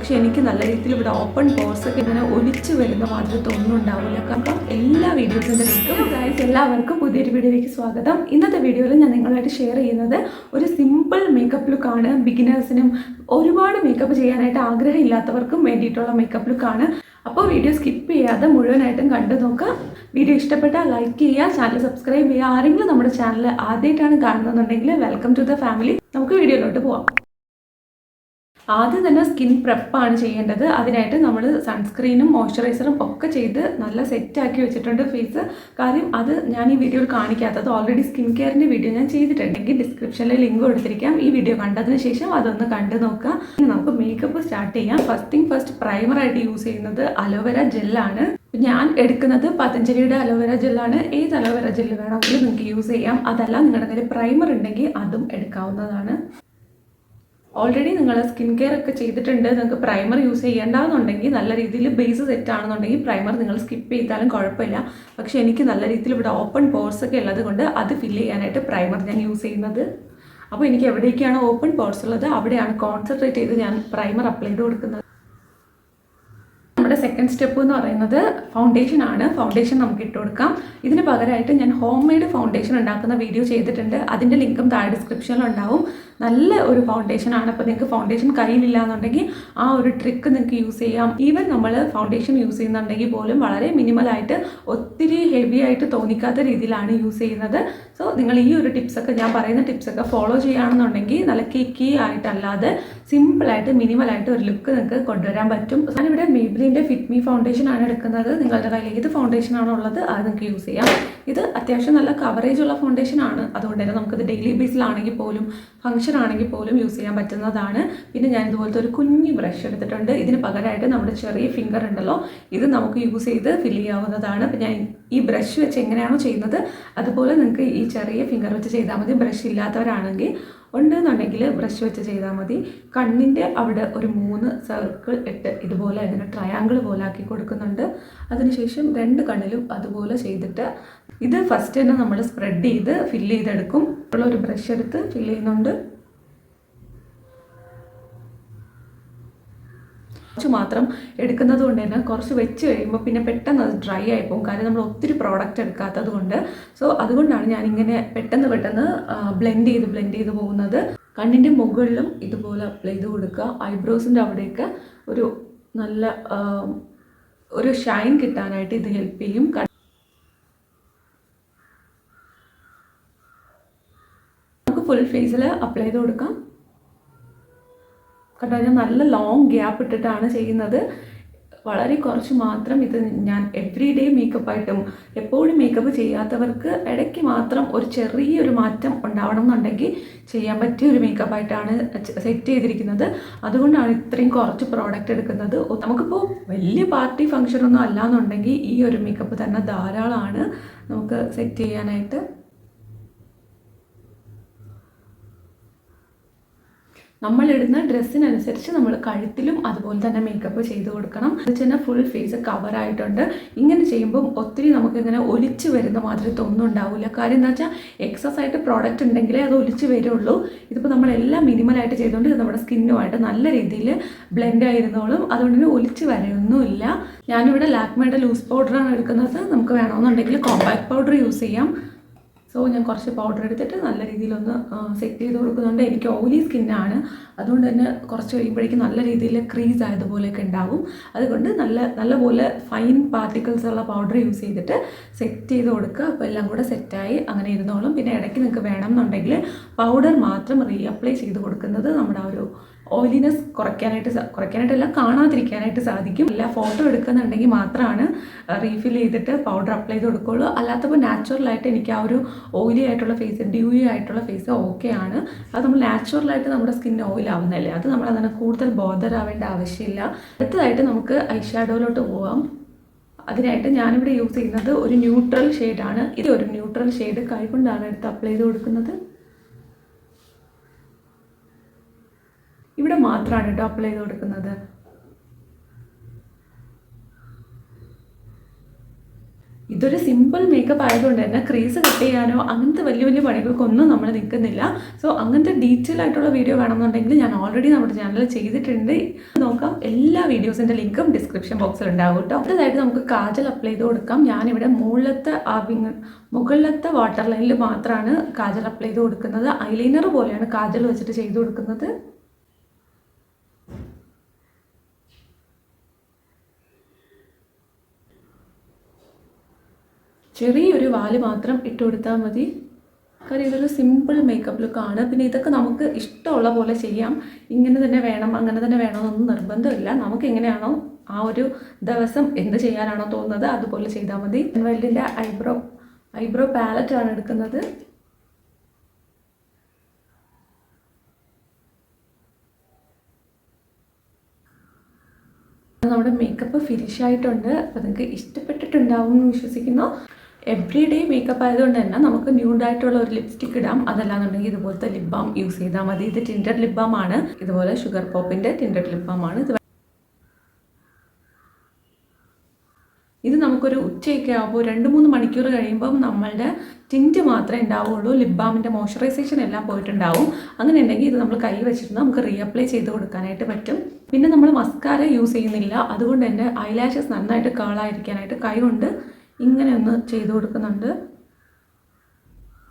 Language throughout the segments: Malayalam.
പക്ഷേ എനിക്ക് നല്ല രീതിയിൽ ഇവിടെ ഓപ്പൺ പോർസൊക്കെ ഇങ്ങനെ ഒലിച്ച് വരുന്ന മാതിരത്തെ ഒന്നും ഉണ്ടാവില്ല. കാരണം എല്ലാ വീഡിയോസിൻ്റെ ലിങ്കും ഗൈസ് എല്ലാവർക്കും പുതിയൊരു വീഡിയോയിലേക്ക് സ്വാഗതം. ഇന്നത്തെ വീഡിയോയിൽ ഞാൻ നിങ്ങളായിട്ട് ഷെയർ ചെയ്യുന്നത് ഒരു സിമ്പിൾ മേക്കപ്പ് ലുക്കാണ്. ബിഗിനേഴ്സിനും ഒരുപാട് മേക്കപ്പ് ചെയ്യാനായിട്ട് ആഗ്രഹമില്ലാത്തവർക്കും വേണ്ടിയിട്ടുള്ള മേക്കപ്പ് ലുക്കാണ്. അപ്പോൾ വീഡിയോ സ്കിപ്പ് ചെയ്യാതെ മുഴുവനായിട്ടും കണ്ടു നോക്കുക. വീഡിയോ ഇഷ്ടപ്പെട്ടാൽ ലൈക്ക് ചെയ്യുക, ചാനൽ സബ്സ്ക്രൈബ് ചെയ്യുക. ആരെങ്കിലും നമ്മുടെ ചാനൽ ആദ്യമായിട്ടാണ് കാണുന്നതെന്നുണ്ടെങ്കിൽ വെൽക്കം ടു ദ ഫാമിലി. നമുക്ക് വീഡിയോയിലോട്ട് പോവാം. ആദ്യം തന്നെ സ്കിൻ പ്രെപ്പാണ് ചെയ്യേണ്ടത്. അതിനായിട്ട് നമ്മൾ സൺസ്ക്രീനും മോയ്സ്ചറൈസറും ഒക്കെ ചെയ്ത് നല്ല സെറ്റാക്കി വെച്ചിട്ടുണ്ട് ഫേസ്. കാര്യം അത് ഞാൻ ഈ വീഡിയോയിൽ കാണിക്കാത്തത് ഓൾറെഡി സ്കിൻ കെയറിൻ്റെ വീഡിയോ ഞാൻ ചെയ്തിട്ടുണ്ടെങ്കിൽ ഡിസ്ക്രിപ്ഷനിൽ ലിങ്ക് കൊടുത്തിരിക്കാം. ഈ വീഡിയോ കണ്ടതിന് ശേഷം അതൊന്ന് കണ്ടു നോക്കുക. നമുക്ക് മേക്കപ്പ് സ്റ്റാർട്ട് ചെയ്യാം. ഫസ്റ്റ് പ്രൈമറായിട്ട് യൂസ് ചെയ്യുന്നത് അലോവേര ജെല്ലാണ്. ഞാൻ എടുക്കുന്നത് പതഞ്ജലിയുടെ അലോവേര ജെല്ലാണ്. ഏത് അലോവേര ജെല്ല് വേണമെങ്കിലും നിങ്ങൾക്ക് യൂസ് ചെയ്യാം. അതല്ല നിങ്ങളുടെ കയ്യിൽ പ്രൈമർ ഉണ്ടെങ്കിൽ അതും എടുക്കാവുന്നതാണ്. ഓൾറെഡി നിങ്ങൾ സ്കിൻ കെയർ ഒക്കെ ചെയ്തിട്ടുണ്ട്, നിങ്ങൾക്ക് പ്രൈമർ യൂസ് ചെയ്യേണ്ടതെന്നുണ്ടെങ്കിൽ, നല്ല രീതിയിൽ ബേസ് സെറ്റ് ആണെന്നുണ്ടെങ്കിൽ പ്രൈമർ നിങ്ങൾ സ്കിപ്പ് ചെയ്താലും കുഴപ്പമില്ല. പക്ഷേ എനിക്ക് നല്ല രീതിയിൽ ഇവിടെ ഓപ്പൺ പോർസ് ഒക്കെ ഉള്ളത് കൊണ്ട് അത് ഫില്ല് ചെയ്യാനായിട്ട് പ്രൈമർ ഞാൻ യൂസ് ചെയ്യുന്നത്. അപ്പോൾ എനിക്ക് എവിടേക്കാണ് ഓപ്പൺ പോർസ് ഉള്ളത് അവിടെയാണ് കോൺസെൻട്രേറ്റ് ചെയ്ത് ഞാൻ പ്രൈമർ അപ്ലൈ ചെയ്ത് കൊടുക്കുന്നത്. നമ്മുടെ സെക്കൻഡ് സ്റ്റെപ്പ് എന്ന് പറയുന്നത് ഫൗണ്ടേഷൻ ആണ്. ഫൗണ്ടേഷൻ നമുക്ക് ഇട്ട് കൊടുക്കാം. ഇതിന് പകരമായിട്ട് ഞാൻ ഹോം മെയ്ഡ് ഫൗണ്ടേഷൻ ഉണ്ടാക്കുന്ന വീഡിയോ ചെയ്തിട്ടുണ്ട്. അതിൻ്റെ ലിങ്കും താഴെ ഡിസ്ക്രിപ്ഷനിൽ ഉണ്ടാവും. നല്ല ഒരു ഫൗണ്ടേഷൻ ആണ്. അപ്പോൾ നിങ്ങൾക്ക് ഫൗണ്ടേഷൻ കയ്യിലില്ല എന്നുണ്ടെങ്കിൽ ആ ഒരു ട്രിക്ക് നിങ്ങൾക്ക് യൂസ് ചെയ്യാം. ഈവൻ നമ്മൾ ഫൗണ്ടേഷൻ യൂസ് ചെയ്യുന്നുണ്ടെങ്കിൽ പോലും വളരെ മിനിമലായിട്ട്, ഒത്തിരി ഹെവി ആയിട്ട് തോന്നിക്കാത്ത രീതിയിലാണ് യൂസ് ചെയ്യുന്നത്. സോ നിങ്ങൾ ഈ ഒരു ടിപ്സൊക്കെ, ഞാൻ പറയുന്ന ടിപ്സൊക്കെ ഫോളോ ചെയ്യുകയാണെന്നുണ്ടെങ്കിൽ നല്ല കേക്കി ആയിട്ടല്ലാതെ സിമ്പിളായിട്ട് മിനിമലായിട്ട് ഒരു ലുക്ക് നിങ്ങൾക്ക് കൊണ്ടുവരാൻ പറ്റും. ഞാനിവിടെ മേബ്ലിൻ്റെ ഫിറ്റ് മീ ഫൗണ്ടേഷൻ ആണ് എടുക്കുന്നത്. നിങ്ങളുടെ കയ്യിൽ ഏത് ഫൗണ്ടേഷൻ ആണോ ഉള്ളത് അത് നിങ്ങൾക്ക് യൂസ് ചെയ്യാം. ഇത് അത്യാവശ്യം നല്ല കവറേജ് ഉള്ള ഫൗണ്ടേഷൻ ആണ്. അതുകൊണ്ട് തന്നെ നമുക്കത് ഡെയിലി ബേസിലാണെങ്കിൽ പോലും ഫംഗ്ഷൻ ആണെങ്കിൽ പോലും യൂസ് ചെയ്യാൻ പറ്റുന്നതാണ്. പിന്നെ ഞാൻ ഇതുപോലത്തെ ഒരു കുഞ്ഞു ബ്രഷ് എടുത്തിട്ടുണ്ട്. ഇതിന് പകരമായിട്ട് നമ്മുടെ ചെറിയ ഫിംഗർ ഉണ്ടല്ലോ, ഇത് നമുക്ക് യൂസ് ചെയ്ത് ഫില്ല് ചെയ്യാവുന്നതാണ്. അപ്പം ഞാൻ ഈ ബ്രഷ് വെച്ച് എങ്ങനെയാണോ ചെയ്യുന്നത് അതുപോലെ നിങ്ങൾക്ക് ഈ ചെറിയ ഫിംഗർ വെച്ച് ചെയ്താൽ മതി. ബ്രഷ് ഇല്ലാത്തവരാണെങ്കിൽ ഉണ്ടെന്നുണ്ടെങ്കിൽ ബ്രഷ് വെച്ച് ചെയ്താൽ മതി. കണ്ണിൻ്റെ അവിടെ ഒരു 3 സർക്കിൾ ഇട്ട് ഇതുപോലെ ഇങ്ങനെ ട്രയാങ്കിൾ പോലെ ആക്കി കൊടുക്കുന്നുണ്ട്. അതിനുശേഷം 2 കണ്ണിലും അതുപോലെ ചെയ്തിട്ട് ഇത് ഫസ്റ്റ് തന്നെ നമ്മൾ സ്പ്രെഡ് ചെയ്ത് ഫില്ല് ചെയ്തെടുക്കും. ഉള്ള ഒരു ബ്രഷ് എടുത്ത് ഫില്ല് ചെയ്യുന്നുണ്ട്. കുറച്ച് മാത്രം എടുക്കുന്നത് കൊണ്ട് തന്നെ കുറച്ച് വെച്ച് കഴിയുമ്പോൾ പിന്നെ പെട്ടെന്ന് അത് ഡ്രൈ ആയി പോകും. കാരണം നമ്മൾ ഒത്തിരി പ്രോഡക്റ്റ് എടുക്കാത്തത് കൊണ്ട്. സോ അതുകൊണ്ടാണ് ഞാനിങ്ങനെ പെട്ടെന്ന് ബ്ലെൻഡ് ചെയ്ത് പോകുന്നത്. കണ്ണിൻ്റെ മുകളിലും ഇതുപോലെ അപ്ലൈ ചെയ്ത് കൊടുക്കുക. ഐബ്രോസിൻ്റെ അവിടെയൊക്കെ ഒരു നല്ല ഒരു ഷൈൻ കിട്ടാനായിട്ട് ഇത് ഹെൽപ്പ് ചെയ്യും. നമുക്ക് ഫുൾ ഫേസിൽ അപ്ലൈ ചെയ്ത് കൊടുക്കാം. കണ്ടോ, ഞാൻ നല്ല ലോങ് ഗ്യാപ്പ് ഇട്ടിട്ടാണ് ചെയ്യുന്നത്. വളരെ കുറച്ച് മാത്രം. ഇത് ഞാൻ എവറി ഡേ മേക്കപ്പായിട്ടും എപ്പോഴും മേക്കപ്പ് ചെയ്യാത്തവർക്ക് ഇടയ്ക്ക് മാത്രം ഒരു ചെറിയൊരു മാറ്റം ഉണ്ടാവണം എന്നുണ്ടെങ്കിൽ ചെയ്യാൻ പറ്റിയ ഒരു മേക്കപ്പായിട്ടാണ് സെറ്റ് ചെയ്തിരിക്കുന്നത്. അതുകൊണ്ടാണ് ഇത്രയും കുറച്ച് പ്രോഡക്റ്റ് എടുക്കുന്നത്. നമുക്കിപ്പോൾ വലിയ പാർട്ടി ഫംഗ്ഷനൊന്നും അല്ല എന്നുണ്ടെങ്കിൽ ഈ ഒരു മേക്കപ്പ് തന്നെ ധാരാളമാണ് നമുക്ക് സെറ്റ് ചെയ്യാനായിട്ട്. നമ്മളിടുന്ന ഡ്രസ്സിനനുസരിച്ച് നമ്മൾ കഴുത്തിലും അതുപോലെ തന്നെ മേക്കപ്പ് ചെയ്ത് കൊടുക്കണം. അത് തന്നെ ഫുൾ ഫേസ് കവർ ആയിട്ടുണ്ട്. ഇങ്ങനെ ചെയ്യുമ്പം ഒത്തിരി നമുക്കിങ്ങനെ ഒലിച്ച് വരുന്ന മാതിരത്തെ ഒന്നും ഉണ്ടാവില്ല. കാര്യം എന്താ വെച്ചാൽ എക്സസ് ആയിട്ട് പ്രോഡക്റ്റ് ഉണ്ടെങ്കിലേ അത് ഒലിച്ച് വരുള്ളൂ. ഇതിപ്പോൾ നമ്മളെല്ലാം മിനിമലായിട്ട് ചെയ്തുകൊണ്ട് ഇത് നമ്മുടെ സ്കിന്നുമായിട്ട് നല്ല രീതിയിൽ ബ്ലെൻഡ് ആയിരുന്നോളും. അതുകൊണ്ട് തന്നെ ഒലിച്ച് വരെയൊന്നുമില്ല. ഞാനിവിടെ ലാക്മേയുടെ ലൂസ് പൗഡറാണ് എടുക്കുന്നത്. നമുക്ക് വേണമെന്നുണ്ടെങ്കിൽ കോമ്പാക്ട് പൗഡർ യൂസ് ചെയ്യാം. സോ ഞാൻ കുറച്ച് പൗഡർ എടുത്തിട്ട് നല്ല രീതിയിലൊന്ന് സെറ്റ് ചെയ്ത് കൊടുക്കുന്നുണ്ട്. എനിക്ക് ഓയിലി സ്കിന്നാണ്. അതുകൊണ്ട് തന്നെ കുറച്ച് കഴിയുമ്പോഴേക്കും നല്ല രീതിയിൽ ക്രീസ് ആയതുപോലെയൊക്കെ ഉണ്ടാവും. അതുകൊണ്ട് നല്ലപോലെ ഫൈൻ പാർട്ടിക്കിൾസ് ഉള്ള പൗഡർ യൂസ് ചെയ്തിട്ട് സെറ്റ് ചെയ്ത് കൊടുക്കുക. അപ്പോൾ എല്ലാം കൂടെ സെറ്റായി അങ്ങനെ ഇരുന്നോളും. പിന്നെ ഇടയ്ക്ക് നിങ്ങൾക്ക് വേണമെന്നുണ്ടെങ്കിൽ പൗഡർ മാത്രം റീഅപ്ലൈ ചെയ്ത് കൊടുക്കുന്നത് നമ്മുടെ ആ ഒരു ഓയിലിനെസ് കുറയ്ക്കാനായിട്ടല്ല, കാണാതിരിക്കാനായിട്ട് സാധിക്കും. അല്ല, ഫോട്ടോ എടുക്കുന്നുണ്ടെങ്കിൽ മാത്രമാണ് റീഫിൽ ചെയ്തിട്ട് പൗഡർ അപ്ലൈ ചെയ്ത് കൊടുക്കുകയുള്ളൂ. അല്ലാത്തപ്പോൾ നാച്ചുറലായിട്ട് എനിക്ക് ആ ഒരു ഓയിലി ആയിട്ടുള്ള ഫേസ്, ഡ്യൂയി ആയിട്ടുള്ള ഫേസ് ഓക്കെ ആണ്. അത് നമ്മൾ നാച്ചുറലായിട്ട് നമ്മുടെ സ്കിൻ ഓയിലാവുന്നതല്ലേ, അത് നമ്മൾ അങ്ങനെ കൂടുതൽ ബോദർ ആവേണ്ട ആവശ്യമില്ല. അടുത്തതായിട്ട് നമുക്ക് ഐഷാഡോയിലോട്ട് പോവാം. അതിനായിട്ട് ഞാനിവിടെ യൂസ് ചെയ്യുന്നത് ഒരു ന്യൂട്രൽ ഷെയ്ഡാണ്. ഇത് ഒരു ന്യൂട്രൽ ഷെയ്ഡ് കൈകൊണ്ടാണ് എടുത്ത് അപ്ലൈ ചെയ്ത് കൊടുക്കുന്നത്. ഇവിടെ മാത്രമാണ് കേട്ടോ അപ്ലൈ ചെയ്ത് കൊടുക്കുന്നത്. ഇതൊരു സിമ്പിൾ മേക്കപ്പ് ആയതുകൊണ്ട് തന്നെ ക്രീസ് കട്ട് ചെയ്യാനോ അങ്ങനത്തെ വലിയ വലിയ പണികൾക്കൊന്നും നമ്മൾ നിൽക്കുന്നില്ല. സോ അങ്ങനത്തെ ഡീറ്റെയിൽ ആയിട്ടുള്ള വീഡിയോ വേണമെന്നുണ്ടെങ്കിൽ ഞാൻ ഓൾറെഡി നമ്മുടെ ചാനലിൽ ചെയ്തിട്ടുണ്ട്. നോക്കാം, എല്ലാ വീഡിയോസിൻ്റെ ലിങ്കും ഡിസ്ക്രിപ്ഷൻ ബോക്സിൽ ഉണ്ടാവും കേട്ടോ. അടുത്തതായിട്ട് നമുക്ക് കാജൽ അപ്ലൈ ചെയ്ത് കൊടുക്കാം. ഞാനിവിടെ മുകളിലത്തെ വാട്ടർ ലൈനിൽ മാത്രമാണ് കാജൽ അപ്ലൈ ചെയ്ത് കൊടുക്കുന്നത്. ഐലൈനർ പോലെയാണ് കാജൽ വെച്ചിട്ട് ചെയ്ത് കൊടുക്കുന്നത്. ചെറിയൊരു വാല് മാത്രം ഇട്ട് കൊടുത്താൽ മതി. കാര്യം ഇതൊരു സിമ്പിൾ മേക്കപ്പ് ലുക്കാണ്. പിന്നെ ഇതൊക്കെ നമുക്ക് ഇഷ്ടമുള്ള പോലെ ചെയ്യാം. ഇങ്ങനെ തന്നെ വേണം അങ്ങനെ തന്നെ വേണമെന്നൊന്നും നിർബന്ധമില്ല. നമുക്ക് എങ്ങനെയാണോ ആ ഒരു ദിവസം എന്ത് ചെയ്യാനാണോ തോന്നുന്നത് അതുപോലെ ചെയ്താൽ മതി. വെല്ലിൻ്റെ ഐബ്രോ പാലറ്റാണ് എടുക്കുന്നത്. നമ്മുടെ മേക്കപ്പ് ഫിനിഷ് ആയിട്ടുണ്ട്. അപ്പോൾ നിങ്ങൾക്ക് ഇഷ്ടപ്പെട്ടിട്ടുണ്ടാവും എന്ന് വിശ്വസിക്കുന്നു. എവ്രി ഡേ മേക്കപ്പ് ആയതുകൊണ്ട് തന്നെ നമുക്ക് ന്യൂഡായിട്ടുള്ള ഒരു ലിപ്സ്റ്റിക് ഇടാം. അതല്ലാന്നുണ്ടെങ്കിൽ ഇതുപോലത്തെ ലിപ് ബാം യൂസ് ചെയ്താൽ മതി. ഇത് ടിൻറ്റഡ് ലിപ് ബാം ആണ്. ഇതുപോലെ ഷുഗർ പോപ്പിൻ്റെ ടിൻറ്റഡ് ലിപ് ബാം ആണ്. ഇത് നമുക്കൊരു ഉച്ചയൊക്കെ ആകുമ്പോൾ 2-3 മണിക്കൂർ കഴിയുമ്പം നമ്മളുടെ ടിൻറ്റ് മാത്രമേ ഉണ്ടാവുള്ളൂ. ലിപ് ബാമിൻ്റെ മോയ്സ്ചറൈസേഷൻ എല്ലാം പോയിട്ടുണ്ടാവും. അങ്ങനെ ഉണ്ടെങ്കിൽ ഇത് നമ്മൾ കൈ വെച്ചിട്ട് നമുക്ക് റീഅപ്ലൈ ചെയ്ത് കൊടുക്കാനായിട്ട് പറ്റും. പിന്നെ നമ്മൾ മസ്കാര യൂസ് ചെയ്യുന്നില്ല. അതുകൊണ്ട് തന്നെ ഐലാഷസ് നന്നായിട്ട് കേളായിരിക്കാനായിട്ട് കൈ കൊണ്ട് ഇങ്ങനെ ഒന്ന് ചെയ്ത് കൊടുക്കുന്നുണ്ട്.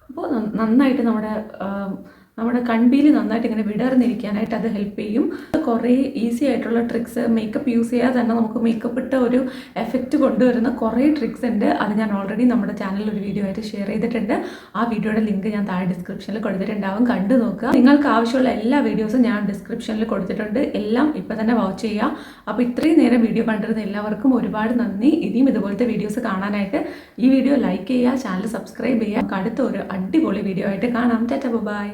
അപ്പോൾ നന്നായിട്ട് നമ്മുടെ കൺപീല് നന്നായിട്ട് ഇങ്ങനെ വിടർന്നിരിക്കാനായിട്ട് അത് ഹെൽപ്പ് ചെയ്യും. കുറേ ഈസി ആയിട്ടുള്ള ട്രിക്സ്, മേക്കപ്പ് യൂസ് ചെയ്യാതെ തന്നെ നമുക്ക് മേക്കപ്പ് ഇട്ട ഒരു എഫക്റ്റ് കൊണ്ടുവരുന്ന കുറേ ട്രിക്സ് ഉണ്ട്. അത് ഞാൻ ഓൾറെഡി നമ്മുടെ ചാനലിൽ ഒരു വീഡിയോ ആയിട്ട് ഷെയർ ചെയ്തിട്ടുണ്ട്. ആ വീഡിയോയുടെ ലിങ്ക് ഞാൻ താഴെ ഡിസ്ക്രിപ്ഷനിൽ കൊടുത്തിട്ടുണ്ടാവും, കണ്ടു നോക്കുക. നിങ്ങൾക്ക് ആവശ്യമുള്ള എല്ലാ വീഡിയോസും ഞാൻ ഡിസ്ക്രിപ്ഷനിൽ കൊടുത്തിട്ടുണ്ട്. എല്ലാം ഇപ്പോൾ തന്നെ വാച്ച് ചെയ്യുക. അപ്പോൾ ഇത്രയും നേരം വീഡിയോ കണ്ടിരുന്ന എല്ലാവർക്കും ഒരുപാട് നന്ദി. ഇനിയും ഇതുപോലത്തെ വീഡിയോസ് കാണാനായിട്ട് ഈ വീഡിയോ ലൈക്ക് ചെയ്യുക, ചാനൽ സബ്സ്ക്രൈബ് ചെയ്യുക. അടുത്ത ഒരു അടിപൊളി വീഡിയോ ആയിട്ട് കാണാം. Tata bye.